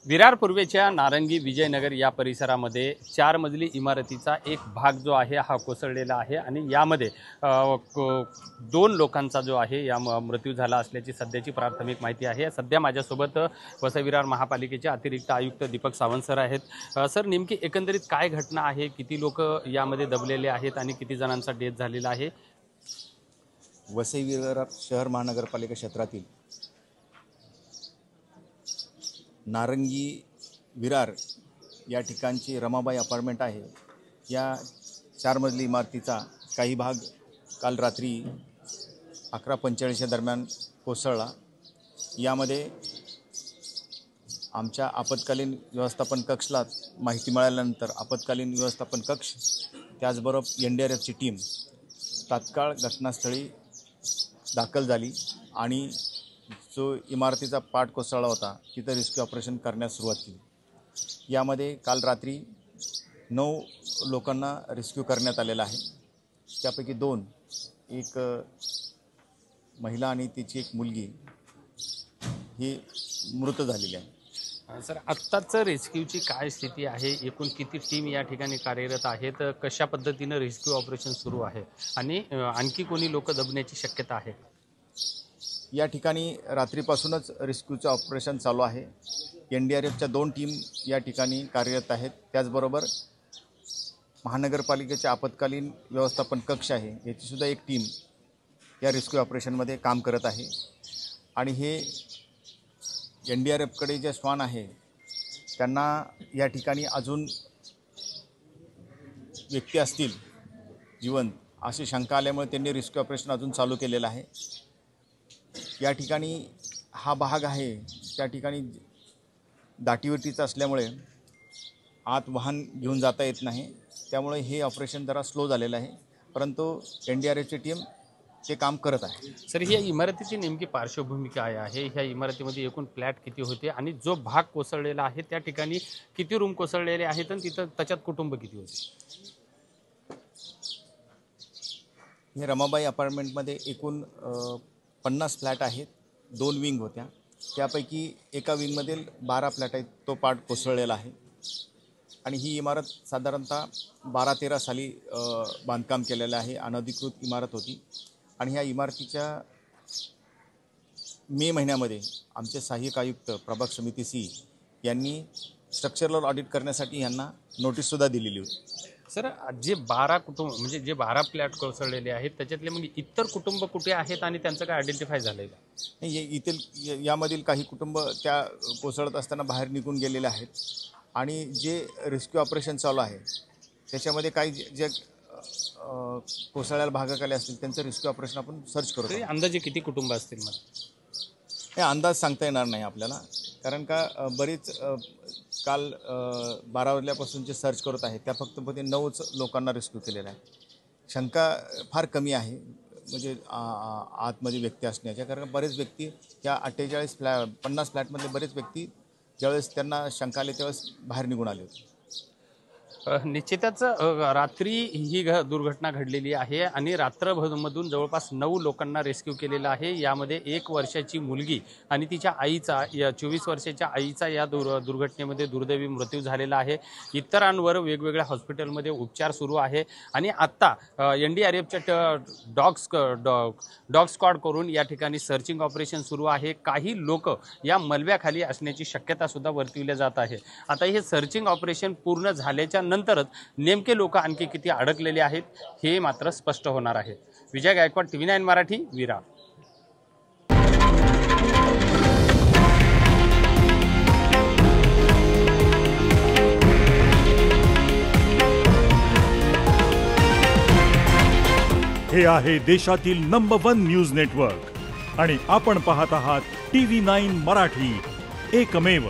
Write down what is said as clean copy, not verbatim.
विरार पूर्वेच्या नारंगी विजयनगर या परिसरामध्ये 4 मजली इमारतीचा एक भाग जो आहे हा कोसळलेला आहे आणि यामध्ये 2 लोकांचा जो आहे या मृत्यू झाला असल्याची सध्याची प्राथमिक माहिती आहे। सध्या माझ्यासोबत वसई विरार महापालिकेचे अतिरिक्त आयुक्त दीपक सावंत सर आहेत। सर, नेमकी एकंदरीत काय घटना आहे, किती लोक यामध्ये दबलेले आहेत आणि किती जणांचा डेथ झालेला आहे? वसई विरार शहर महानगरपालिका क्षेत्रातील नारंगी विरार या ठिकाणची रमाबाई अपार्टमेंट आहे। या 4 मजली इमारतीचा काही भाग काल रात्री 11:45 दरम्यान कोसळला। यामध्ये आमच्या आपत्कालीन व्यवस्थापन कक्षला माहिती मिळाल्यानंतर आपत्कालीन व्यवस्थापन कक्ष त्याचबरोबर NDRFची टीम तात्काळ घटनास्थळी दाखल झाली आणि जो इमारतीचा पाट कोसळला होता तिथं रेस्क्यू ऑपरेशन करण्यास सुरुवात केली। यामध्ये काल रात्री 9 लोकांना रेस्क्यू करण्यात आलेला आहे। त्यापैकी 2, एक महिला आणि तिची एक मुलगी ही मृत झालेली आहे। सर, आत्ताचं रेस्क्यूची काय स्थिती आहे? एकूण किती टीम या ठिकाणी कार्यरत आहेत? कशा पद्धतीनं रेस्क्यू ऑपरेशन सुरू आहे आणि आणखी कोणी लोक दबण्याची शक्यता आहे? या ठिकाणी रात्रीपासूनच रेस्क्यूचं ऑपरेशन चालू आहे। NDRFच्या 2 टीम या ठिकाणी कार्यरत आहेत। त्याचबरोबर महानगरपालिकेचे आपत्कालीन व्यवस्थापन कक्ष आहे याची सुद्धा एक टीम या रेस्क्यू ऑपरेशनमध्ये काम करत आहे। आणि हे NDRFकडे जे श्वान आहे त्यांना या ठिकाणी अजून व्यक्ती असतील जिवंत अशी शंका आल्यामुळे त्यांनी रेस्क्यू ऑपरेशन अजून चालू केलेलं आहे। या ठिकाणी हा भाग आहे त्या ठिकाणी दाटीवरतीचा असल्यामुळे आत वाहन घेऊन जाता येत नाही, त्यामुळे हे ऑपरेशन जरा स्लो झालेलं आहे, परंतु NDRFची टीम ते काम करत आहे। सर, या इमारतीची नेमकी पार्श्वभूमी काय आहे? ह्या इमारतीमध्ये एकूण फ्लॅट किती होते आणि जो भाग कोसळलेला आहे त्या ठिकाणी किती रूम कोसळलेले आहेत आणि तिथं त्याच्यात कुटुंब किती होते? हे रमाबाई अपार्टमेंटमध्ये एकूण 50 फ्लॅट आहेत। 2 विंग होत्या, त्यापैकी एका विंगमधील 12 फ्लॅट आहेत तो पार्ट कोसळलेला आहे। आणि ही इमारत साधारणतः 12-13 साली बांधकाम केलेलं आहे, अनधिकृत इमारत होती। आणि ह्या इमारतीच्या मे महिन्यामध्ये आमचे सहाय्यक आयुक्त प्रभाग समिती C यांनी स्ट्रक्चरल ऑडिट करण्यासाठी यांना नोटीससुद्धा दिलेली होती। सर, जे 12 कुटुंब म्हणजे जे 12 फ्लॅट कोसळलेले आहेत त्याच्यातले मग इतर कुटुंब कुठे आहेत आणि त्यांचं काय आयडेंटिफाय झालेलं आहे? नाही, यामधील काही कुटुंब त्या कोसळत असताना बाहेर निघून गेलेले आहेत आणि जे रेस्क्यू ऑपरेशन चालू आहे त्याच्यामध्ये काही जे कोसळलेल्या भागाखाली असतील त्यांचं रेस्क्यू ऑपरेशन आपण सर्च करतो। अंदाजे किती कुटुंब असतील? मला हे अंदाज सांगता येणार नाही आपल्याला, कारण का बरीच काल 12 वाजल्यापासून जे सर्च करत आहे त्या फक्त 9च लोकांना रेस्क्यू केलेला आहे। शंका फार कमी आहे म्हणजे आतमध्ये व्यक्ती असण्याच्या, कारण बरेच व्यक्ती या 50 फ्लॅटमधले बरेच व्यक्ती ज्यावेळेस त्यांना शंका आली त्यावेळेस बाहेर निघून आले होते। निश्चितच रात्री ही दुर्घटना घडलेली आहे आणि रात्रभरमधून जवळपास 9 लोकांना रेस्क्यू केलेला आहे। यामध्ये 1 वर्षाची मुलगी आणि तिच्या आईचा 24 वर्षाच्या आईचा या दुर्घटनेमध्ये दुर्दैवी मृत्यू झालेला आहे। इतरांवर वेगवेगळ्या हॉस्पिटलमध्ये उपचार सुरू आहे आणि आत्ता NDRFच्या डॉग स्क्वॉड करून या ठिकाणी सर्चिंग ऑपरेशन सुरू आहे। काही लोक या मलब्याखाली असण्याची शक्यता सुद्धा वर्तविली जात आहे। आता हे सर्चिंग ऑपरेशन पूर्ण झाल्याच्या नंतरच नेमके लोक आणखी किती अडकलेले आहेत हे मात्र स्पष्ट होणार आहे। विजय गायकवाड, TV9 मराठी, विरार। हे आहे देशातील नंबर 1 न्यूज नेटवर्क आणि आपण पाहत आहात TV9 मराठी, एकमेव।